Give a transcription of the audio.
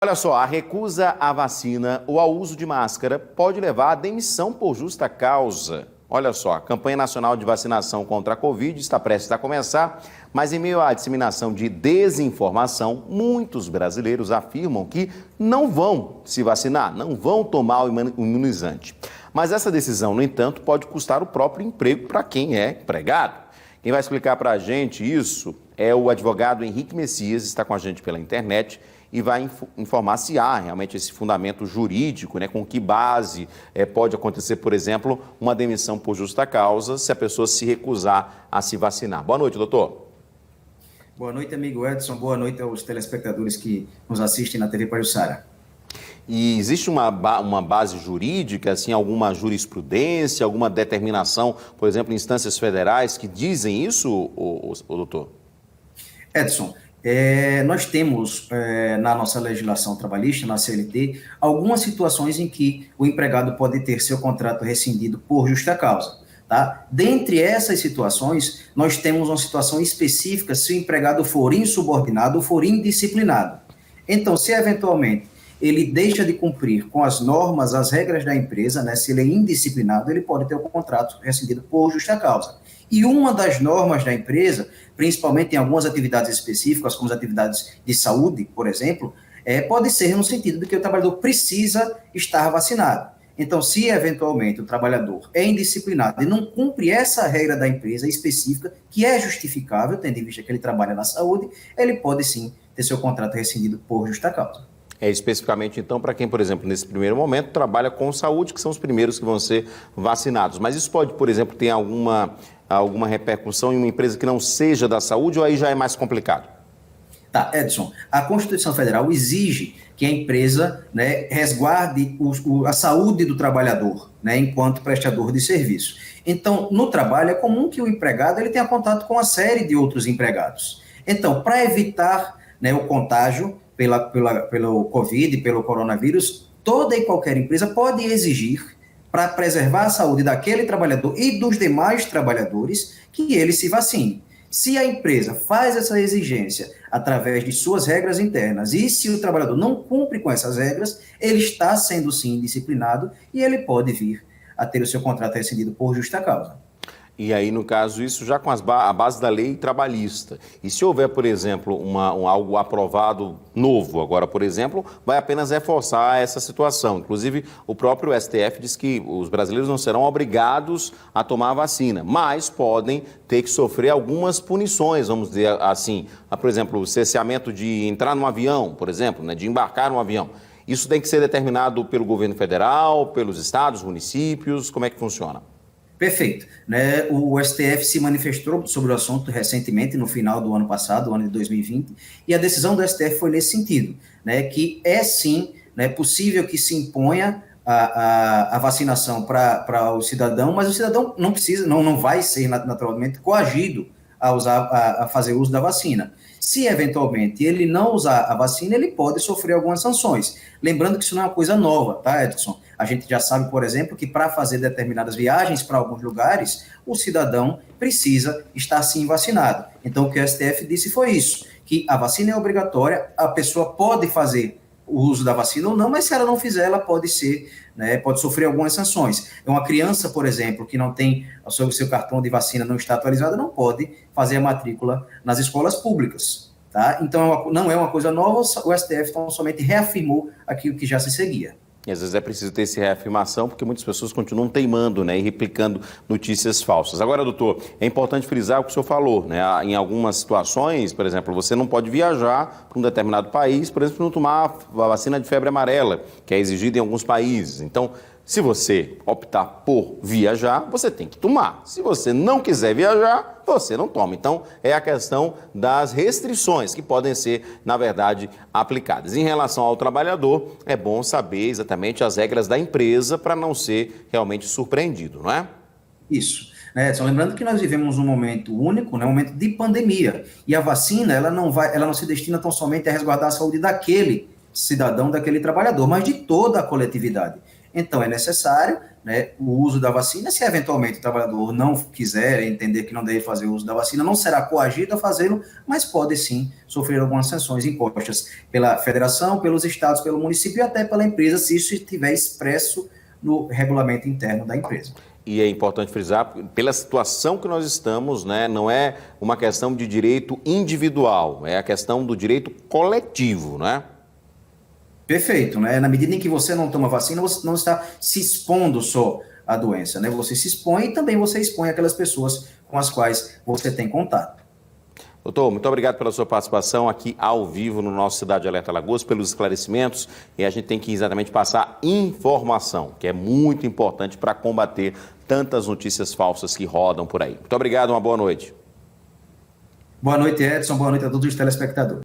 Olha só, a recusa à vacina ou ao uso de máscara pode levar à demissão por justa causa. Olha só, a campanha nacional de vacinação contra a Covid está prestes a começar, mas em meio à disseminação de desinformação, muitos brasileiros afirmam que não vão se vacinar, não vão tomar o imunizante. Mas essa decisão, no entanto, pode custar o próprio emprego para quem é empregado. Quem vai explicar para a gente isso é o advogado Henrique Messias, está com a gente pela internet e vai informar se há realmente esse fundamento jurídico, com que base pode acontecer, por exemplo, uma demissão por justa causa se a pessoa se recusar a se vacinar. Boa noite, doutor. Boa noite, amigo Edson. Boa noite aos telespectadores que nos assistem na TV Pajuçara. E existe uma base jurídica, assim, alguma jurisprudência, alguma determinação, por exemplo, em instâncias federais que dizem isso, doutor? Edson, nós temos na nossa legislação trabalhista, na CLT, algumas situações em que o empregado pode ter seu contrato rescindido por justa causa. Tá? Dentre essas situações, nós temos uma situação específica se o empregado for insubordinado ou for indisciplinado. Então, se eventualmente ele deixa de cumprir com as normas, as regras da empresa, se ele é indisciplinado, ele pode ter o contrato rescindido por justa causa. E uma das normas da empresa, principalmente em algumas atividades específicas, como as atividades de saúde, por exemplo, pode ser no sentido de que o trabalhador precisa estar vacinado. Então, se eventualmente o trabalhador é indisciplinado e não cumpre essa regra da empresa específica, que é justificável, tendo em vista que ele trabalha na saúde, ele pode sim ter seu contrato rescindido por justa causa. Especificamente, então, para quem, por exemplo, nesse primeiro momento, trabalha com saúde, que são os primeiros que vão ser vacinados. Mas isso pode, por exemplo, ter alguma repercussão em uma empresa que não seja da saúde ou aí já é mais complicado? Tá, Edson, a Constituição Federal exige que a empresa resguarde a saúde do trabalhador, enquanto prestador de serviço. Então, no trabalho, é comum que o empregado ele tenha contato com uma série de outros empregados. Então, para evitar o contágio pelo Covid, pelo coronavírus, toda e qualquer empresa pode exigir, para preservar a saúde daquele trabalhador e dos demais trabalhadores, que ele se vacine. Se a empresa faz essa exigência através de suas regras internas e se o trabalhador não cumpre com essas regras, ele está sendo sim disciplinado e ele pode vir a ter o seu contrato rescindido por justa causa. E aí, no caso, isso já com a base da lei trabalhista. E se houver, por exemplo, algo aprovado novo agora, por exemplo, vai apenas reforçar essa situação. Inclusive, o próprio STF diz que os brasileiros não serão obrigados a tomar a vacina, mas podem ter que sofrer algumas punições, vamos dizer assim. Por exemplo, o cerceamento de entrar num avião, por exemplo, de embarcar num avião. Isso tem que ser determinado pelo governo federal, pelos estados, municípios, como é que funciona? Perfeito. O STF se manifestou sobre o assunto recentemente, no final do ano passado, ano de 2020, e a decisão do STF foi nesse sentido, que é sim possível que se imponha a vacinação para o cidadão, mas o cidadão não vai ser naturalmente coagido a fazer uso da vacina. Se eventualmente ele não usar a vacina, ele pode sofrer algumas sanções. Lembrando que isso não é uma coisa nova, tá, Edson? A gente já sabe, por exemplo, que para fazer determinadas viagens para alguns lugares, o cidadão precisa estar sim vacinado. Então, o que o STF disse foi isso, que a vacina é obrigatória, a pessoa pode fazer o uso da vacina ou não, mas se ela não fizer, ela pode pode sofrer algumas sanções. Uma criança, por exemplo, que não tem o seu cartão de vacina não está atualizado, não pode fazer a matrícula nas escolas públicas. Tá? Então, não é uma coisa nova, o STF então, somente reafirmou aquilo que já se seguia. E às vezes é preciso ter essa reafirmação, porque muitas pessoas continuam teimando e replicando notícias falsas. Agora, doutor, é importante frisar o que o senhor falou. Em algumas situações, por exemplo, você não pode viajar para um determinado país, por exemplo, não tomar a vacina de febre amarela, que é exigida em alguns países. Então, se você optar por viajar, você tem que tomar. Se você não quiser viajar, você não toma. Então, é a questão das restrições que podem ser, na verdade, aplicadas. Em relação ao trabalhador, é bom saber exatamente as regras da empresa para não ser realmente surpreendido, não é? Isso. Só lembrando que nós vivemos um momento único, um momento de pandemia. E a vacina, ela não se destina tão somente a resguardar a saúde daquele cidadão, daquele trabalhador, mas de toda a coletividade. então é necessário, né, o uso da vacina. Se eventualmente o trabalhador não quiser entender que não deve fazer o uso da vacina, não será coagido a fazê-lo, mas pode sim sofrer algumas sanções impostas pela federação, pelos estados, pelo município e até pela empresa, se isso estiver expresso no regulamento interno da empresa. E é importante frisar, pela situação que nós estamos, né, não é uma questão de direito individual, é a questão do direito coletivo, né? Perfeito, né? Na medida em que você não toma vacina, você não está se expondo só à doença, né? Você se expõe e também você expõe aquelas pessoas com as quais você tem contato. Doutor, muito obrigado pela sua participação aqui ao vivo no nosso Cidade Alerta Alagoas, pelos esclarecimentos, e a gente tem que exatamente passar informação, que é muito importante para combater tantas notícias falsas que rodam por aí. Muito obrigado, uma boa noite. Boa noite, Edson, boa noite a todos os telespectadores.